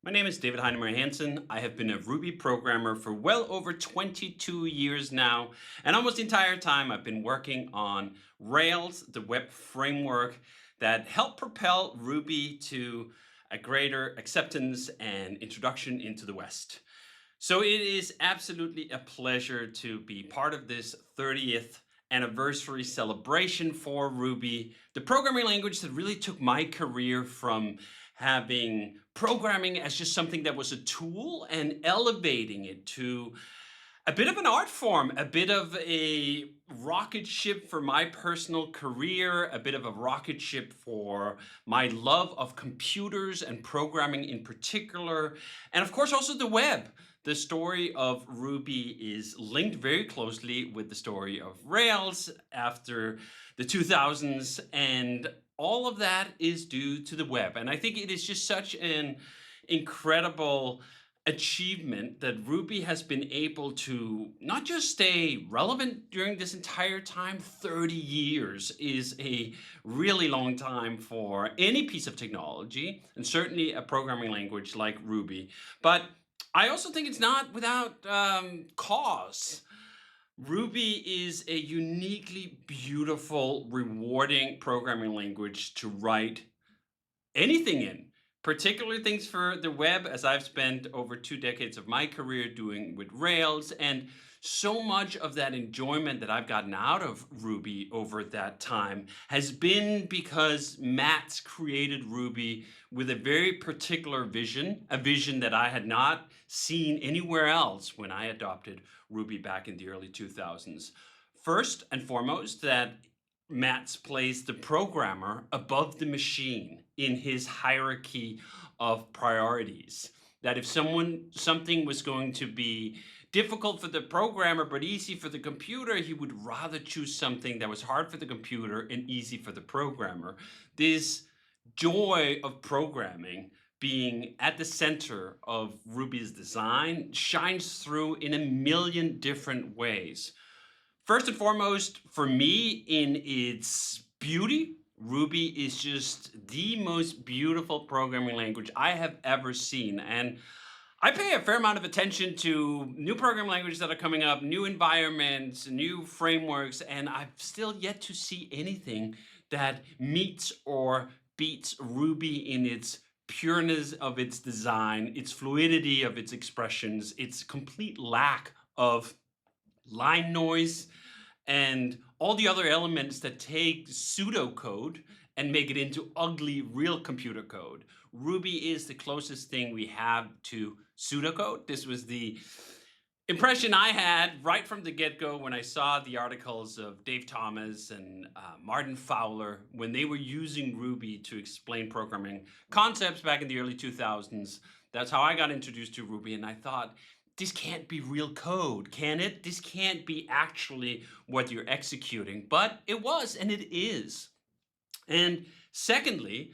My name is David Heinemeier Hansson. I have been a Ruby programmer for well over 22 years now, and almost the entire time I've been working on Rails, the web framework that helped propel Ruby to a greater acceptance and introduction into the West. So it is absolutely a pleasure to be part of this 30th anniversary celebration for Ruby, the programming language that really took my career from having programming as just something that was a tool and elevating it to a bit of an art form, a bit of a rocket ship for my personal career, a bit of a rocket ship for my love of computers and programming in particular, and of course also the web. The story of Ruby is linked very closely with the story of Rails after the 2000s, and all of that is due to the web. And I think it is just such an incredible achievement that Ruby has been able to not just stay relevant during this entire time. 30 years is a really long time for any piece of technology, and certainly a programming language like Ruby. But I also think it's not without cause. Ruby is a uniquely beautiful, rewarding programming language to write anything in, particularly things for the web, as I've spent over 2 decades of my career doing with Rails. And so much of that enjoyment that I've gotten out of Ruby over that time has been because Matt's created Ruby with a very particular vision, a vision that I had not seen anywhere else when I adopted Ruby back in the early 2000s. First and foremost, that Matt's placed the programmer above the machine in his hierarchy of priorities. That if something was going to be difficult for the programmer but easy for the computer, he would rather choose something that was hard for the computer and easy for the programmer. This joy of programming being at the center of Ruby's design shines through in a million different ways. First and foremost, for me, in its beauty, Ruby is just the most beautiful programming language I have ever seen. And I pay a fair amount of attention to new programming languages that are coming up, new environments, new frameworks, and I've still yet to see anything that meets or beats Ruby in its pureness of its design, its fluidity of its expressions, its complete lack of line noise, and all the other elements that take pseudocode and make it into ugly real computer code. Ruby is the closest thing we have to pseudocode. This was the impression I had right from the get-go when I saw the articles of Dave Thomas and Martin Fowler when they were using Ruby to explain programming concepts back in the early 2000s. That's how I got introduced to Ruby, and I thought, this can't be real code, can it? This can't be actually what you're executing. But it was, and it is. And secondly,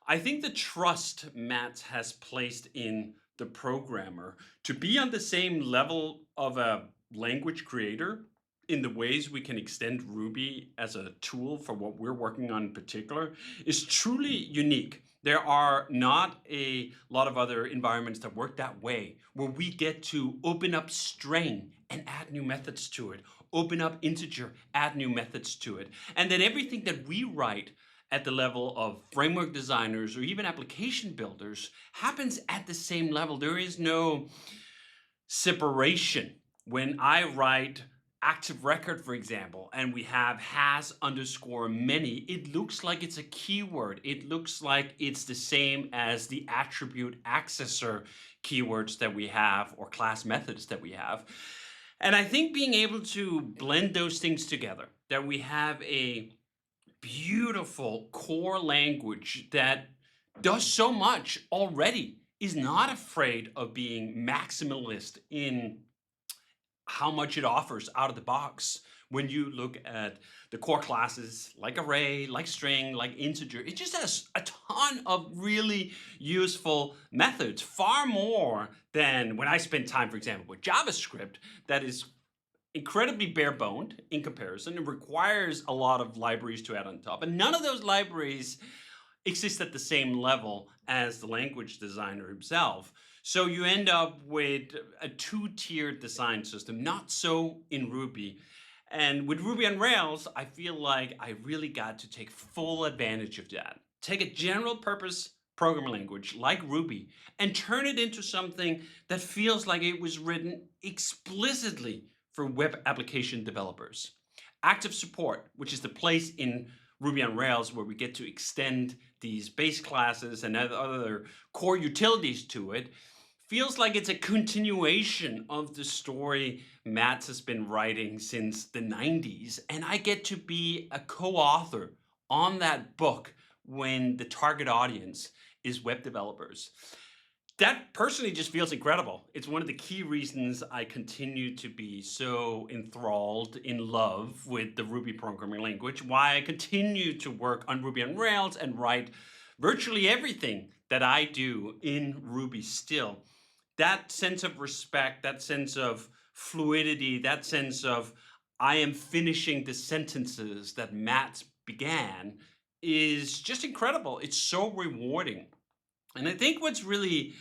I think the trust Matt has placed in the programmer to be on the same level of a language creator in the ways we can extend Ruby as a tool for what we're working on in particular is truly unique. There are not a lot of other environments that work that way, where we get to open up string and add new methods to it, open up integer, add new methods to it, and then everything that we write at the level of framework designers or even application builders happens at the same level. There is no separation. When I write active record, for example, and we have has underscore many, it looks like it's a keyword. It looks like it's the same as the attribute accessor keywords that we have or class methods that we have. And I think being able to blend those things together, that we have a beautiful core language that does so much already, is not afraid of being maximalist in how much it offers out of the box. When you look at the core classes like array, like string, like integer, it just has a ton of really useful methods, far more than when I spend time, for example, with JavaScript, that is incredibly bare boned in comparison. It requires a lot of libraries to add on top. And none of those libraries exist at the same level as the language designer himself. So you end up with a two-tiered design system, not so in Ruby. And with Ruby on Rails, I feel like I really got to take full advantage of that. Take a general purpose programming language like Ruby and turn it into something that feels like it was written explicitly for web application developers. Active support, which is the place in Ruby on Rails where we get to extend these base classes and other core utilities to it, feels like it's a continuation of the story Mats has been writing since the 90s. And I get to be a co author on that book when the target audience is web developers. That personally just feels incredible. It's one of the key reasons I continue to be so enthralled, in love with the Ruby programming language, why I continue to work on Ruby on Rails and write virtually everything that I do in Ruby still. That sense of respect, that sense of fluidity, that sense of I am finishing the sentences that Matt began is just incredible. It's so rewarding. And I think what's really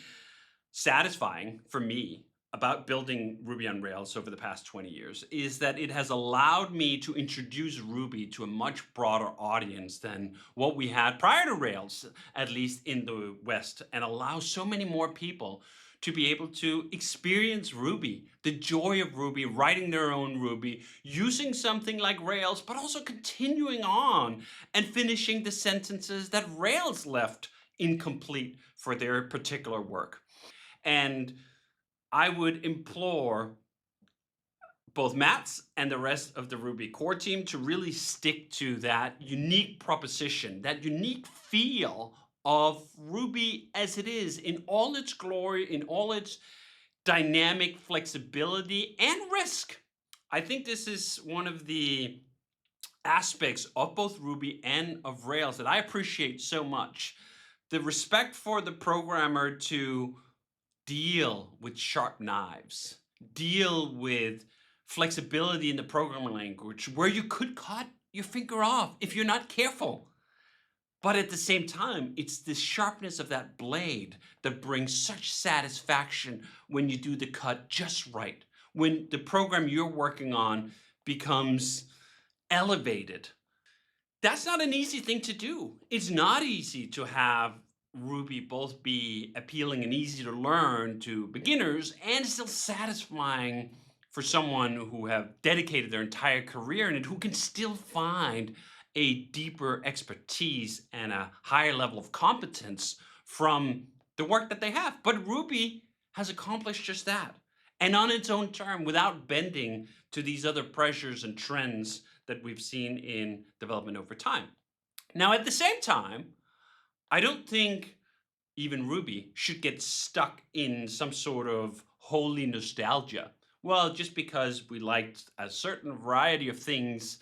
satisfying for me about building Ruby on Rails over the past 20 years is that it has allowed me to introduce Ruby to a much broader audience than what we had prior to Rails, at least in the West, and allow so many more people to be able to experience Ruby, the joy of Ruby, writing their own Ruby, using something like Rails, but also continuing on and finishing the sentences that Rails left incomplete for their particular work. And I would implore both Matt's and the rest of the Ruby core team to really stick to that unique proposition, that unique feel of Ruby as it is in all its glory, in all its dynamic flexibility and risk. I think this is one of the aspects of both Ruby and of Rails that I appreciate so much. The respect for the programmer to deal with sharp knives, deal with flexibility in the programming language where you could cut your finger off if you're not careful. But at the same time, it's the sharpness of that blade that brings such satisfaction when you do the cut just right, when the program you're working on becomes elevated. That's not an easy thing to do. It's not easy to have Ruby both be appealing and easy to learn to beginners and still satisfying for someone who have dedicated their entire career in it, who can still find a deeper expertise and a higher level of competence from the work that they have. But Ruby has accomplished just that. And on its own term, without bending to these other pressures and trends that we've seen in development over time. Now, at the same time, I don't think even Ruby should get stuck in some sort of holy nostalgia. Well, just because we liked a certain variety of things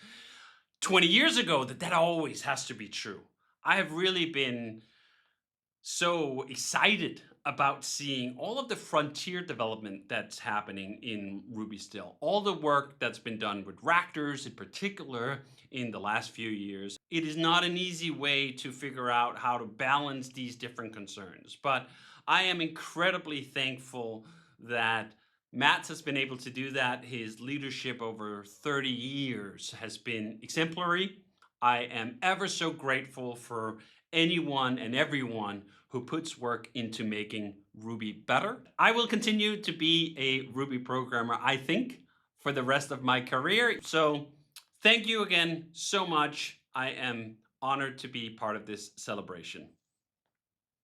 20 years ago, that always has to be true. I have really been so excited about seeing all of the frontier development that's happening in Ruby still. All the work that's been done with Raptors in particular in the last few years. It is not an easy way to figure out how to balance these different concerns, but I am incredibly thankful that Matt has been able to do that. His leadership over 30 years has been exemplary. I am ever so grateful for anyone and everyone who puts work into making Ruby better. I will continue to be a Ruby programmer, I think, for the rest of my career. So thank you again so much. I am honored to be part of this celebration.